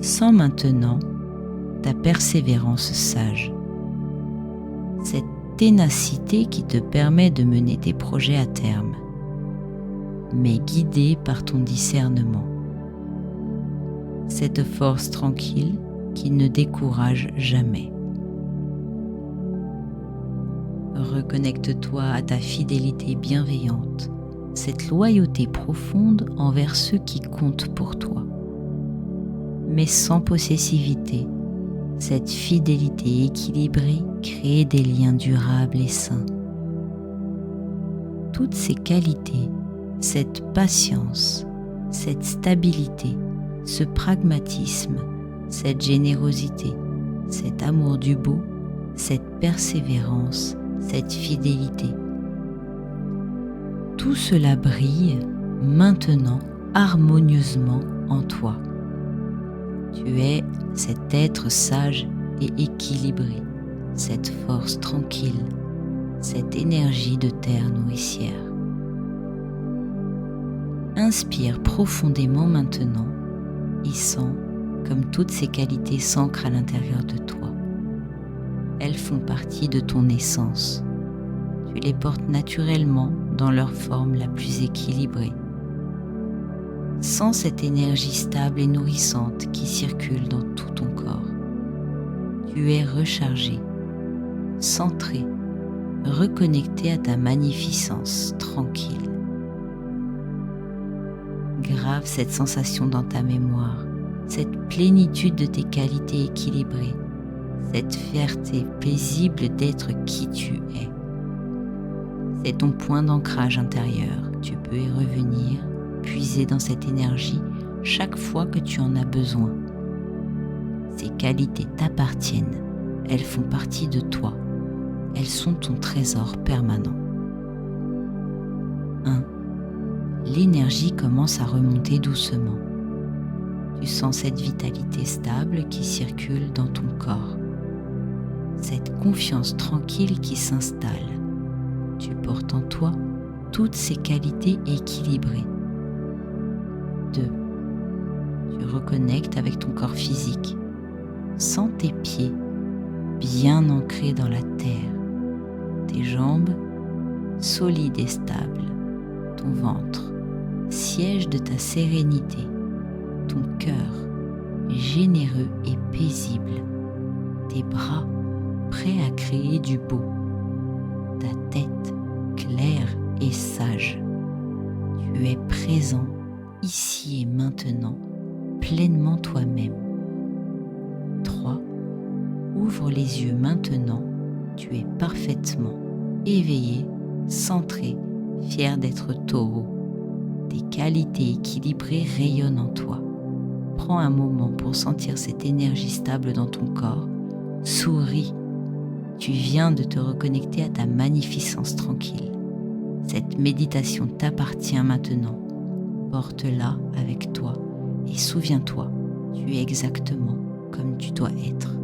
Sens maintenant ta persévérance sage, cette ténacité qui te permet de mener tes projets à terme, mais guidée par ton discernement. Cette force tranquille qui ne décourage jamais. Reconnecte-toi à ta fidélité bienveillante, cette loyauté profonde envers ceux qui comptent pour toi, mais sans possessivité. Cette fidélité équilibrée crée des liens durables et sains. Toutes ces qualités, cette patience, cette stabilité, ce pragmatisme, cette générosité, cet amour du beau, cette persévérance, cette fidélité. Tout cela brille maintenant harmonieusement en toi. Tu es cet être sage et équilibré, cette force tranquille, cette énergie de terre nourricière. Inspire profondément maintenant et sens comme toutes ces qualités s'ancrent à l'intérieur de toi. Elles font partie de ton essence. Tu les portes naturellement dans leur forme la plus équilibrée. Sens cette énergie stable et nourrissante qui circule dans tout ton corps. Tu es rechargé, centré, reconnecté à ta magnificence tranquille. Grave cette sensation dans ta mémoire, cette plénitude de tes qualités équilibrées, cette fierté paisible d'être qui tu es. C'est ton point d'ancrage intérieur. Tu peux y revenir, puiser dans cette énergie chaque fois que tu en as besoin. Ces qualités t'appartiennent, elles font partie de toi, elles sont ton trésor permanent. 1. L'énergie commence à remonter doucement. Tu sens cette vitalité stable qui circule dans ton corps, cette confiance tranquille qui s'installe. Tu portes en toi toutes ces qualités équilibrées. 2. Tu reconnectes avec ton corps physique. Sens tes pieds bien ancrés dans la terre, tes jambes solides et stables, ton ventre, siège de ta sérénité, ton cœur généreux et paisible, tes bras prêts à créer du beau, ta tête claire et sage. Tu es présent ici et maintenant, pleinement toi-même. 3. Ouvre les yeux maintenant, tu es parfaitement éveillé, centré, fier d'être taureau. Tes qualités équilibrées rayonnent en toi. Prends un moment pour sentir cette énergie stable dans ton corps. Souris. Tu viens de te reconnecter à ta magnificence tranquille. Cette méditation t'appartient maintenant. Porte-la avec toi et souviens-toi, tu es exactement comme tu dois être.